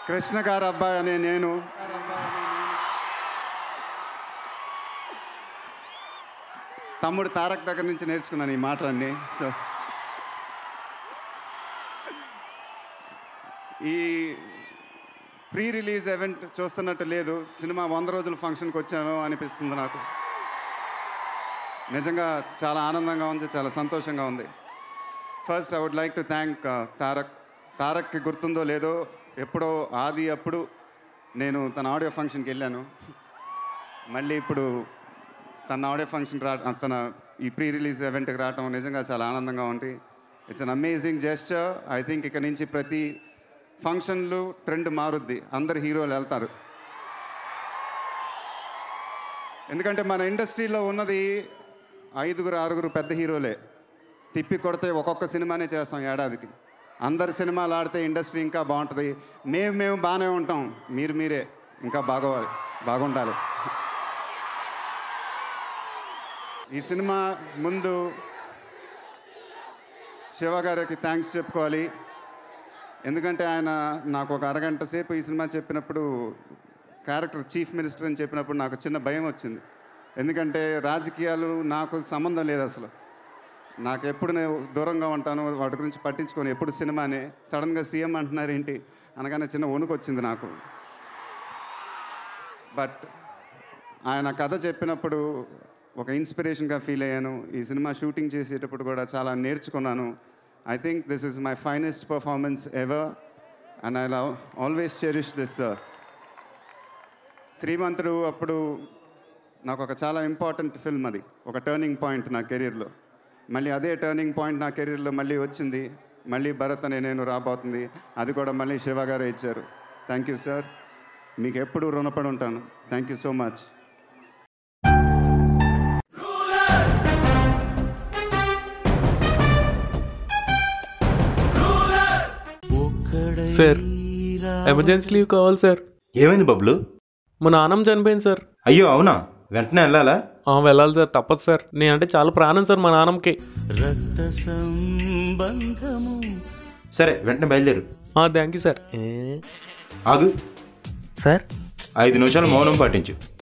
కృష్ణ గారు అబ్బాయి అనే నేను తమ్ముడు తారక్ దగ్గర నుంచి నేర్చుకున్నాను ఈ మాటలన్నీ. సో ఈ ప్రీ రిలీజ్ ఈవెంట్ చూస్తున్నట్టు లేదు, సినిమా 100 రోజుల ఫంక్షన్కి వచ్చాను అనిపిస్తుంది నాకు. నిజంగా చాలా ఆనందంగా ఉంది, చాలా సంతోషంగా ఉంది. First I would like to thank తారక్కి గుర్తుందో లేదో, ఎప్పుడో అప్పుడు నేను తన ఆడియో ఫంక్షన్కి వెళ్ళాను. మళ్ళీ ఇప్పుడు తన ఆడియో ఫంక్షన్ తన ఈ ప్రీ రిలీజ్ ఈవెంట్కి రావటం నిజంగా చాలా ఆనందంగా ఉంది. It's an amazing gesture. I think ఇక నుంచి ప్రతి ఫంక్షన్లు ట్రెండ్ మారుద్ది, అందరు హీరోలు వెళ్తారు. ఎందుకంటే మన ఇండస్ట్రీలో ఉన్నది 5-6 పెద్ద హీరోలే. తిప్పి కొడితే ఒక్కొక్క సినిమానే చేస్తాం ఏడాదికి. అందరు సినిమాలు ఆడితే ఇండస్ట్రీ ఇంకా బాగుంటుంది. మేము బాగానే ఉంటాం, మీరే ఇంకా బాగుండాలి. ఈ సినిమా ముందు శివ గారికి థ్యాంక్స్ చెప్పుకోవాలి. ఎందుకంటే ఆయన నాకు ఒక అరగంట సేపు ఈ సినిమా చెప్పినప్పుడు, క్యారెక్టర్ చీఫ్ మినిస్టర్ అని చెప్పినప్పుడు నాకు చిన్న భయం వచ్చింది. ఎందుకంటే రాజకీయాలు నాకు సంబంధం లేదు అసలు. నాకు ఎప్పుడు నేను దూరంగా ఉంటాను, వాటి గురించి పట్టించుకొని ఎప్పుడు సినిమానే. సడన్గా సీఎం అంటున్నారు ఏంటి అనగానే చిన్న వణుకు వచ్చింది నాకు. బట్ ఆయన కథ చెప్పినప్పుడు ఒక ఇన్స్పిరేషన్గా ఫీల్ అయ్యాను. ఈ సినిమా షూటింగ్ చేసేటప్పుడు కూడా చాలా నేర్చుకున్నాను. I think this is my finest performance ever and I'll always cherish this, sir. శ్రీమంతుడు అప్పుడు నాకు ఒక చాలా ఇంపార్టెంట్ ఫిల్మ్, అది ఒక టర్నింగ్ పాయింట్ నా కెరీర్లో. మళ్ళీ అదే టర్నింగ్ పాయింట్ నా కెరీర్లో మళ్ళీ వచ్చింది. మళ్ళీ భరత్ అనే నేను రాబోతుంది, అది కూడా మళ్ళీ శివ గారే ఇచ్చారు. థ్యాంక్ యూ సార్, మీకు ఎప్పుడూ రుణపడి ఉంటాను. Thank you so much. Sir emergency leave కావాలి సార్. ఏమైంది బబ్లు? మా నాన్నమ్మ చనిపోయింది సార్. అయ్యో అవునా, వెంటనే వెళ్ళాలా? వెళ్ళాలి సార్, తప్పదు సార్. నేనంటే చాలా ప్రాణం సార్ మా నాన్నమ్మకి. సరే వెంటనే బయలుదేరు. Thank you sir. ఆగు సార్ 5 నిమిషాలు మౌనం పాటించు.